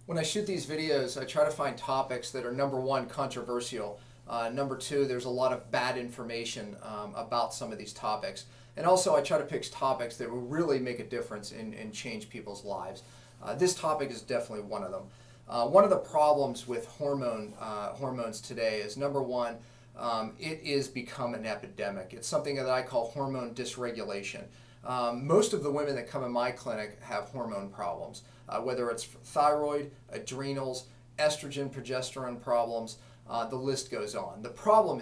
When I shoot these videos, I try to find topics that are, number one, controversial. Number two, there's a lot of bad information about some of these topics. And also I try to pick topics that will really make a difference and change people's lives. This topic is definitely one of them. One of the problems with hormones today is, number one, it is become an epidemic. It's something that I call hormone dysregulation. Most of the women that come in my clinic have hormone problems, whether it's thyroid, adrenals, estrogen, progesterone problems, the list goes on. The problem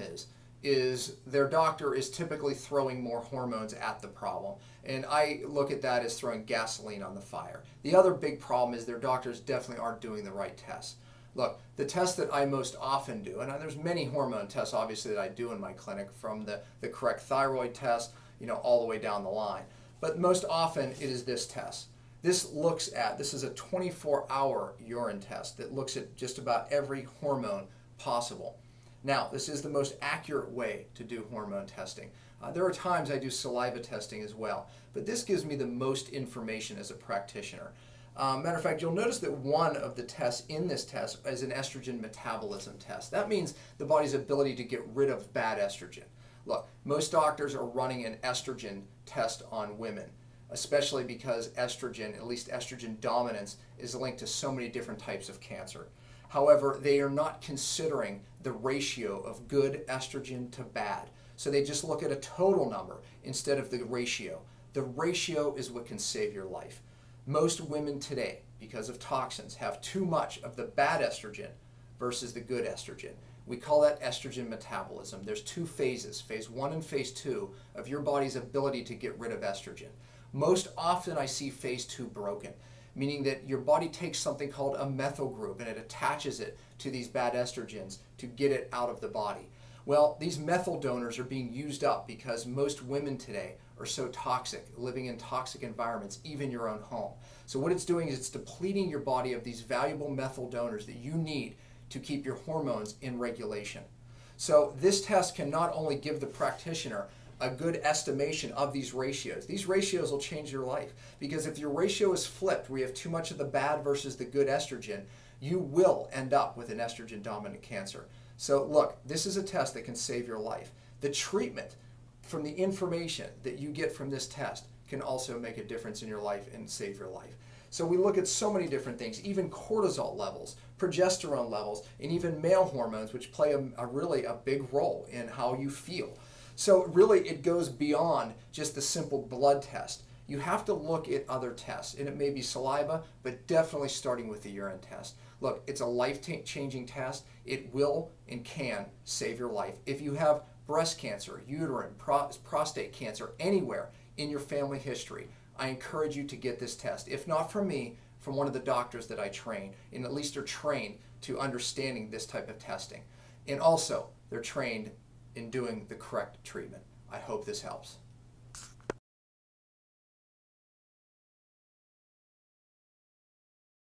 is their doctor is typically throwing more hormones at the problem. And I look at that as throwing gasoline on the fire. The other big problem is their doctors definitely aren't doing the right tests. Look, the test that I most often do, and there's many hormone tests obviously that I do in my clinic, from the correct thyroid test, all the way down the line. But most often it is this test. This is a 24-hour urine test that looks at just about every hormone possible. Now, this is the most accurate way to do hormone testing. There are times I do saliva testing as well, but this gives me the most information as a practitioner. Matter of fact, you'll notice that one of the tests in this test is an estrogen metabolism test. That means the body's ability to get rid of bad estrogen. Look, most doctors are running an estrogen test on women, especially because estrogen, at least estrogen dominance, is linked to so many different types of cancer. However, they are not considering the ratio of good estrogen to bad. So they just look at a total number instead of the ratio. The ratio is what can save your life. Most women today, because of toxins, have too much of the bad estrogen versus the good estrogen. We call that estrogen metabolism. There's two phases, phase 1 and phase 2, of your body's ability to get rid of estrogen. Most often I see phase 2 broken, meaning that your body takes something called a methyl group and it attaches it to these bad estrogens to get it out of the body. Well, these methyl donors are being used up because most women today are so toxic, living in toxic environments, even your own home. So what it's doing is it's depleting your body of these valuable methyl donors that you need to keep your hormones in regulation. So this test can not only give the practitioner a good estimation of these ratios. These ratios will change your life, because if your ratio is flipped, where you have too much of the bad versus the good estrogen, you will end up with an estrogen dominant cancer. So look, this is a test that can save your life. The treatment from the information that you get from this test can also make a difference in your life and save your life. So we look at so many different things, even cortisol levels, progesterone levels, and even male hormones, which play really a big role in how you feel. So really it goes beyond just the simple blood test. You have to look at other tests, and it may be saliva, but definitely starting with the urine test. Look, it's a life-changing test. It will and can save your life. If you have breast cancer, uterine, prostate cancer, anywhere in your family history, I encourage you to get this test. If not from me, from one of the doctors that I train, and at least are trained to understanding this type of testing. And also, they're trained in doing the correct treatment. I hope this helps.